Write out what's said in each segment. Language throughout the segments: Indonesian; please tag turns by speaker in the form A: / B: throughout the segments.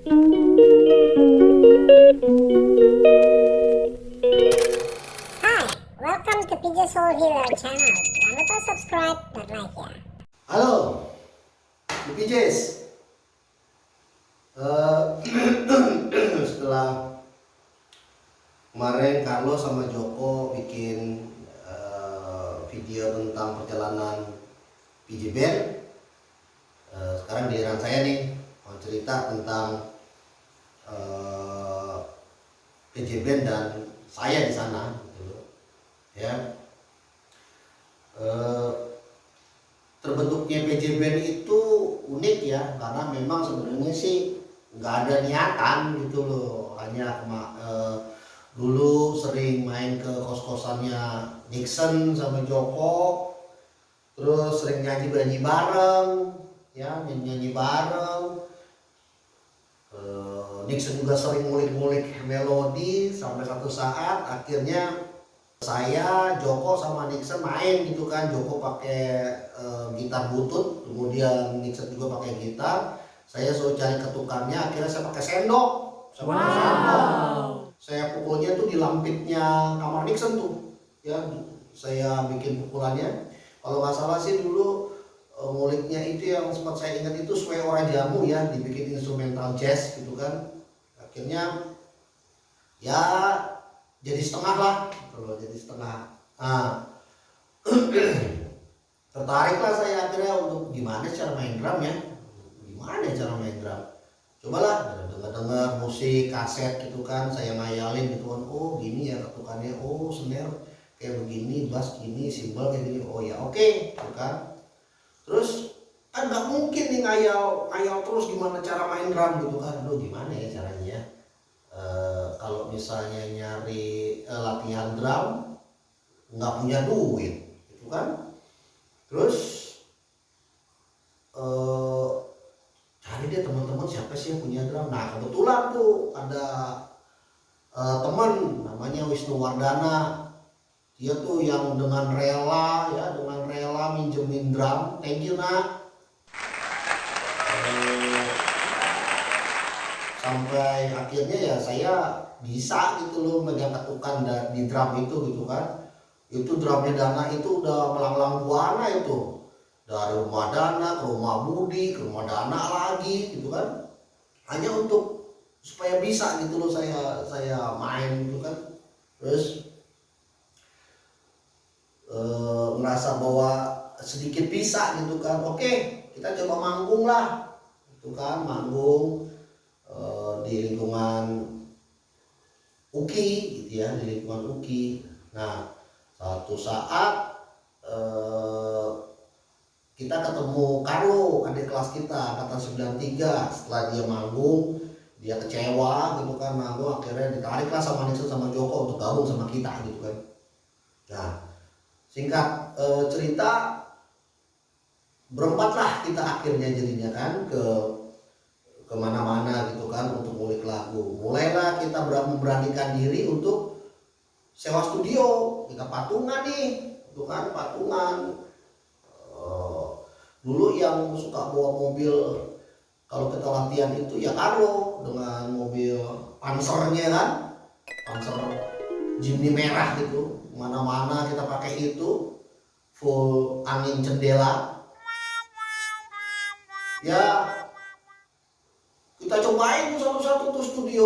A: Hi, welcome to PJ Soul Healer channel. Jangan lupa subscribe dan like ya.
B: Halo, BPJs. Setelah kemarin Carlo sama Joko bikin video tentang perjalanan PJ Band, sekarang giliran saya nih mau cerita tentang PJ Band dan saya di sana, gitu. Ya. Terbentuknya PJ Band itu unik ya, karena memang sebenarnya sih nggak ada niatan gitu loh, hanya dulu sering main ke kos-kosannya Nixon sama Joko, terus sering nyanyi bareng, ya nyanyi bareng. Nixon juga sering ngulik-ngulik melodi sampai satu saat akhirnya saya, Joko sama Nixon main gitu kan. Joko pakai gitar butut, kemudian Nixon juga pakai gitar. Saya suruh cari ketukannya, akhirnya saya pakai sendok. Saya pukulnya tuh di lampitnya kamar Nixon tuh. Ya, saya bikin pukulannya. Kalau nggak salah sih dulu nguliknya itu yang sempat saya ingat itu Sway Ora Jamu ya, dibikin instrumental jazz gitu kan. Akhirnya ya jadi setengah lah, kalau jadi setengah. Nah, tertariklah saya akhirnya untuk gimana cara main drum ya, cobalah dengar musik kaset gitu kan, saya ngayalin gitu kan, oh gini ya ketukannya, oh snare kayak begini, bass gini, cymbal kayak gini, oh ya oke, gitu kan. Terus kan nggak mungkin nih ngayal terus gimana cara main drum gitu kan, aduh gimana ya caranya. Kalau misalnya nyari latihan drum nggak punya duit gitu kan, terus cari deh teman-teman siapa sih yang punya drum. Nah kebetulan tuh ada teman namanya Wisnu Wardana, dia tuh yang dengan rela minjemin drum. Thank you nak. Sampai akhirnya ya saya bisa gitu loh megang ketukan di drum itu gitu kan. Itu drumnya Dana itu udah melanglang buana itu, dari rumah Dana ke rumah Budi ke rumah Dana lagi gitu kan, hanya untuk supaya bisa gitu loh saya main gitu kan. Terus merasa bahwa sedikit bisa gitu kan, oke kita coba manggung lah gitu kan, manggung di lingkungan UKI gitu ya, di lingkungan UKI. Nah satu saat kita ketemu Carlo, adik kelas kita angkatan 93. Setelah dia manggung, dia kecewa gitu kan, manggung akhirnya ditariklah sama Nixon sama Joko untuk gabung sama kita gitu kan. Nah singkat cerita, berempat lah kita akhirnya jadinya kan ke kemana-mana gitu kan untuk ngulik lagu. Mulailah kita memberanikan diri untuk sewa studio, kita patungan nih, itu kan patungan. Dulu yang suka bawa mobil kalau kita latihan itu ya Carlo dengan mobil Pansernya kan, Panser Jimny merah gitu, mana-mana kita pakai itu, full angin jendela. Ya kita cobain satu-satu tuh studio,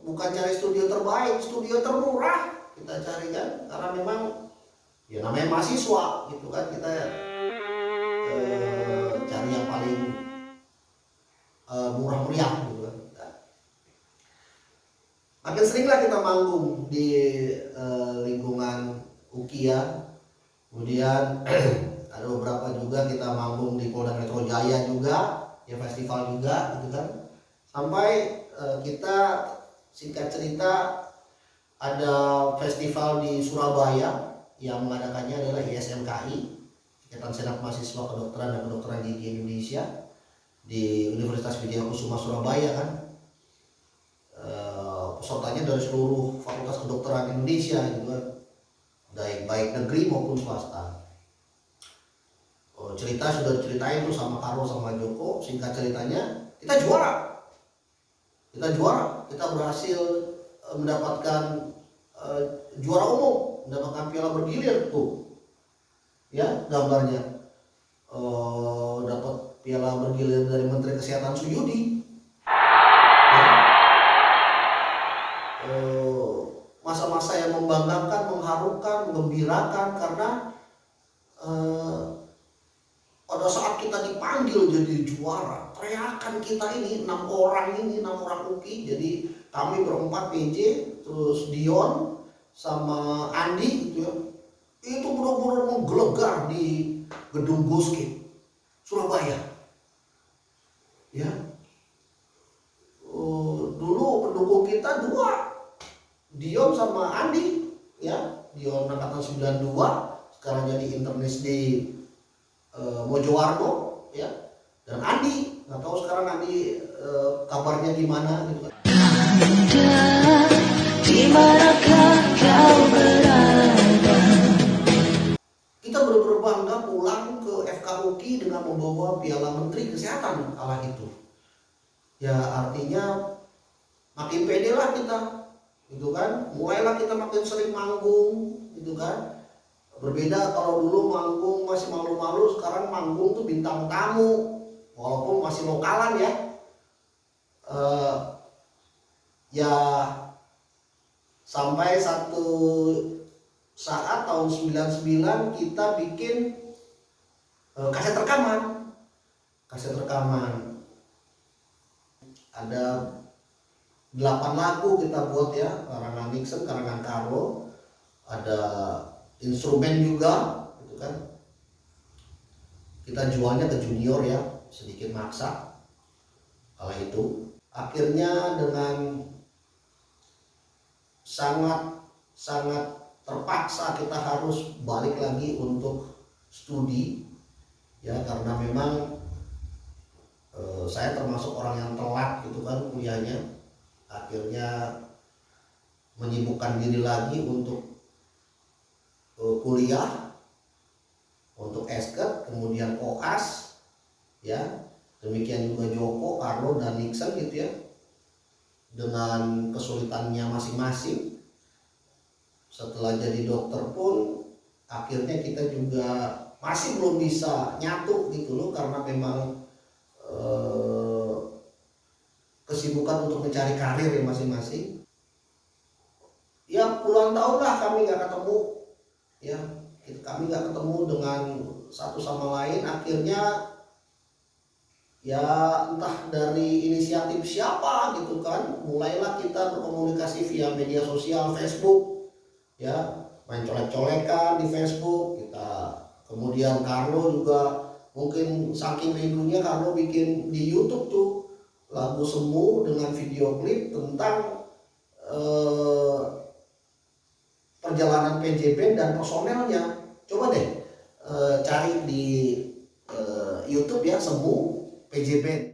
B: bukan cari studio terbaik, studio termurah kita cari kan, karena memang ya namanya mahasiswa gitu kan, kita cari yang paling murah meriah gitu kan. Makin seringlah kita manggung di lingkungan UKI ya. Kemudian ada beberapa juga kita manggung di Polda Metro Jaya juga, ya festival juga gitu kan. Sampai kita singkat cerita ada festival di Surabaya yang mengadakannya adalah ISMKI, Ikatan Senat Mahasiswa Kedokteran dan Kedokteran Gigi Indonesia, di Universitas Widyakusuma Surabaya kan. Pesertanya dari seluruh fakultas kedokteran Indonesia gitu kan, baik negeri maupun swasta. Cerita sudah diceritain tuh sama Carlo sama Joko. Singkat ceritanya kita juara kita juara, kita berhasil mendapatkan juara umum, mendapatkan piala bergilir tuh ya gambarnya. Dapat piala bergilir dari Menteri Kesehatan Suyudi ya. Masa-masa yang membanggakan, mengharukan, menggembirakan, karena pada saat kita dipanggil jadi juara, teriakan kita ini 6 orang UKI, jadi kami berempat, PJ, terus Dion sama Andi gitu ya, itu benar-benar menggelegar di gedung Goskit Surabaya ya. Dulu pendukung kita 2, Dion sama Andi ya. Dion angkatan 92, sekarang jadi internis di Mojowarno ya, dan Andi nggak tahu sekarang Andi kabarnya gimana gitu kan. Di manakah kau berada? Kita benar-benar bangga pulang ke FKUKI dengan membawa piala Menteri Kesehatan kala itu. Ya artinya makin pede lah kita, gitu kan. Mulailah kita makin sering manggung, gitu kan. Berbeda kalau dulu manggung masih malu-malu, sekarang manggung tuh bintang tamu, walaupun masih lokalan ya. Ya sampai satu saat tahun 99 kita bikin kaset rekaman. Ada 8 lagu kita buat ya, karangan Nixon, karangan Carlo, ada instrumen juga gitu kan. Kita jualnya ke junior ya, sedikit maksa kala itu. Akhirnya dengan sangat terpaksa kita harus balik lagi untuk studi ya, karena memang saya termasuk orang yang telat gitu kan kuliahnya. Akhirnya menyibukkan diri lagi untuk kuliah, untuk esket, kemudian koas ya. Demikian juga Joko, Carlo, dan Nixon gitu ya, dengan kesulitannya masing-masing. Setelah jadi dokter pun akhirnya kita juga masih belum bisa nyatu gitu loh, karena memang kesibukan untuk mencari karir ya masing-masing. Ya puluhan tahun lah kami nggak ketemu ya, kami nggak ketemu dengan satu sama lain. Akhirnya ya entah dari inisiatif siapa gitu kan, mulailah kita berkomunikasi via media sosial, Facebook ya, main colek-colekan di Facebook kita. Kemudian Carlo juga mungkin saking rindunya, Carlo bikin di YouTube tuh lagu Semu dengan video klip tentang perjalanan PJ Band dan personelnya. Coba deh cari di YouTube ya, Semu PJ Band.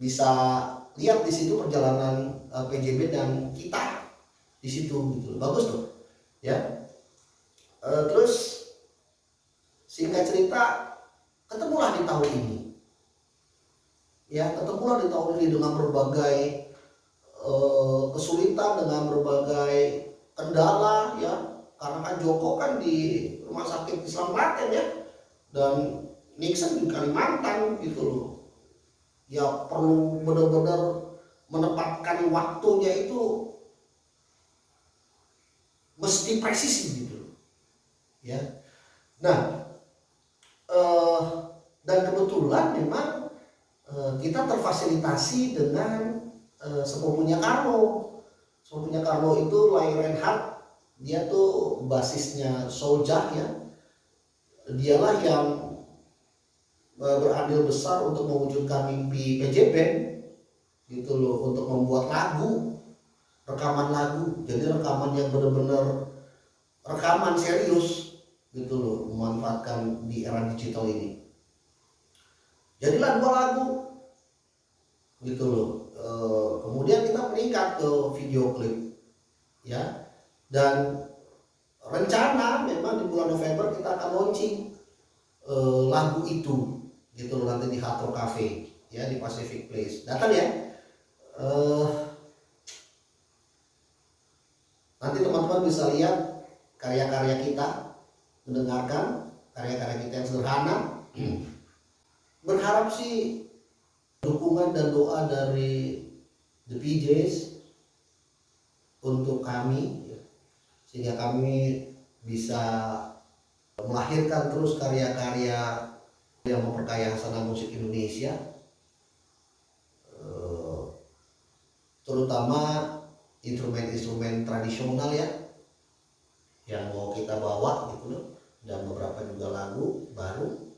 B: Bisa lihat di situ perjalanan PJB dan kita di situ gitu, bagus tuh ya. Terus singkat cerita, ketemulah di tahun ini ya, dengan berbagai kesulitan, dengan berbagai kendala ya, karena kan Joko kan di Rumah Sakit Islam Klaten ya, dan Nixon di Kalimantan gitu loh. Ya perlu benar-benar menempatkan waktunya itu mesti presisi gitu ya. Nah dan kebetulan memang kita terfasilitasi dengan sepupunya Carlo. Sepupunya Carlo itu Lai Reinhardt, dia tuh basisnya Soulja ya. Dialah yang berandil besar untuk mewujudkan mimpi PJ Band gitu loh, untuk membuat lagu rekaman lagu, jadi rekaman yang benar-benar rekaman serius gitu loh, memanfaatkan di era digital ini. Jadilah 2 lagu gitu loh. Kemudian kita meningkat ke video klip ya, dan rencana memang di bulan November kita akan launching lagu itu gitu loh, nanti di Hard Rock Cafe ya, di Pacific Place. Datang ya. Nanti teman-teman bisa lihat karya-karya kita, mendengarkan karya-karya kita yang sederhana. Berharap sih dukungan dan doa dari The PJs untuk kami ya, sehingga kami bisa melahirkan terus karya-karya yang memperkaya hasanah musik Indonesia, terutama instrumen-instrumen tradisional ya yang mau kita bawa gitu loh, dan beberapa juga lagu baru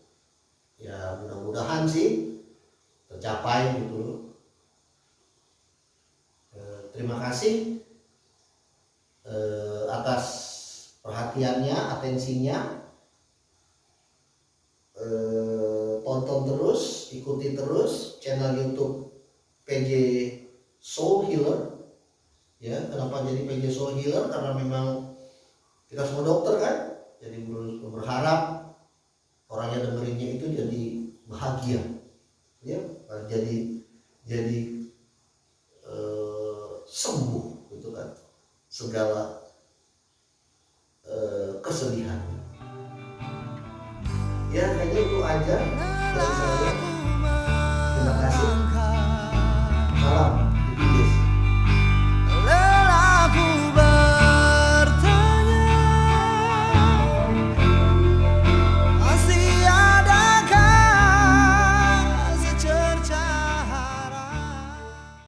B: ya, mudah-mudahan sih tercapai gitu loh. Terima kasih atas perhatiannya, atensinya. Tonton terus, ikuti terus channel YouTube PJ Soul Healer ya. Kenapa jadi PJ Soul Healer? Karena memang kita semua dokter kan, jadi berharap orang yang dengerinnya itu jadi bahagia ya, jadi sembuh gitu kan, segala kesedihan ya. Kayaknya itu aja dari saya. Terima kasih. Salam.